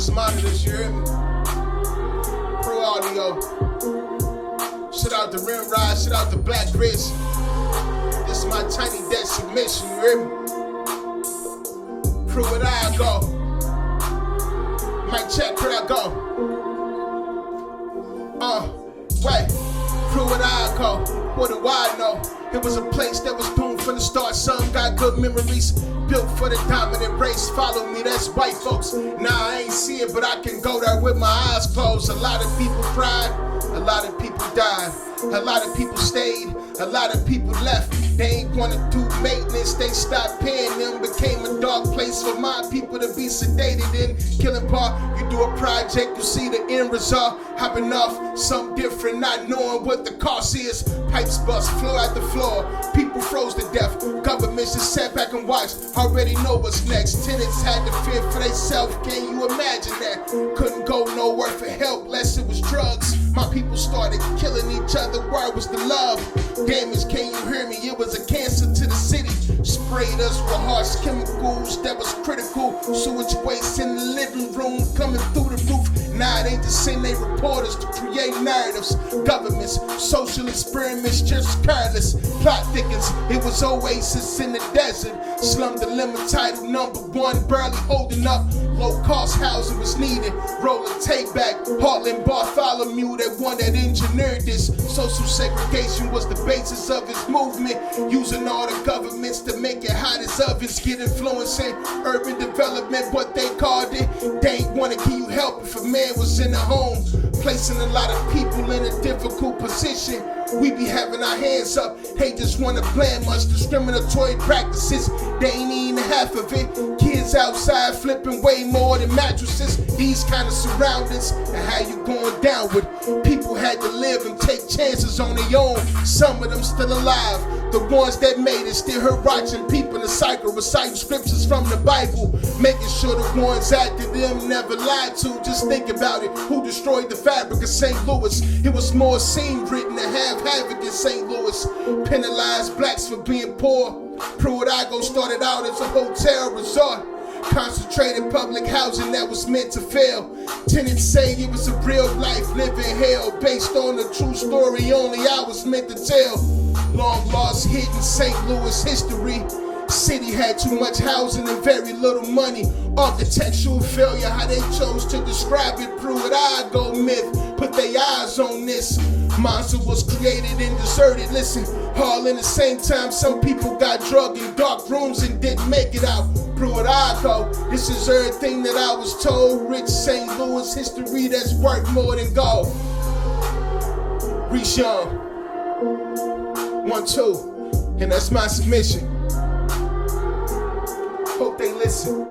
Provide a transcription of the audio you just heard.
Just monitors, you hear me? Pro audio. Shout out to Rimrod, shout out to Black Chris. This is my tiny desk submission, you hear me? PRUITT, I go. Mic check, where I go? Wait. PRUITT, I go. What do I know? It was a place that was doomed from the start. Some got good memories, built for the dominant race. Follow me, that's white folks. Nah, I ain't see it, but I can go there with my eyes closed. A lot of people cried, a lot of people died, a lot of people stayed, a lot of people left. They ain't wanna do maintenance, they stopped paying them. Became a dark place for my people to be sedated in. Killing bar, you do a project, you see the end result. Hopping off, something different, not knowing what the cost is. Pipes bust, flow out the floor, people froze to death. Governments just sat back and watched, already know what's next. Tenants had to fear for themselves, can you imagine that? Couldn't go nowhere for help, less it was drugs. My people started killing each other, where was the love? Damage, can you hear me? It was a cancer to the city. Sprayed us with harsh chemicals that was critical. Sewage waste in the living room coming through the roof. Now they just send their reporters to create narratives. Governments, social experiments, just careless. Plot thickens, it was oasis in the desert. Slum dilemma, title #1, barely holding up. Low cost housing was needed. Rolling take back. Heartland Bartholomew, that one that engineered this. Social segregation was the basis of his movement. Using all the governments to make it hot as ovens. Get influencing urban development, what they called it. They ain't wanna give you help if a man was in the home. Placing a lot of people in a difficult position. We be having our hands up, they just wanna blame us. Discriminatory practices, they ain't even half of it. Kids outside flipping way more than mattresses. These kind of surroundings, and how you going down with. People had to live and take chances on their own. Some of them still alive. The ones that made it still here watching people in the cycle, reciting scriptures from the Bible. Making sure the ones after them never lied to. Just think about it, who destroyed the fabric of St. Louis? It was more scene written to have havoc in St. Louis. Penalized blacks for being poor. PRUITT started out as a hotel resort. Concentrated public housing that was meant to fail. Tenants say it was a real life living hell, based on a true story only I was meant to tell. Long lost hidden St. Louis history. City had too much housing and very little money. Architectural failure, how they chose to describe it. PRUITT myth, put their eyes on this. Monster was created and deserted, listen. All in the same time, some people got drugged in dark rooms and didn't make it out. PRUITT, this is everything that I was told. Rich St. Louis history that's worth more than gold. REACEYUNG, 1, 2, and that's my submission. Hope they listen.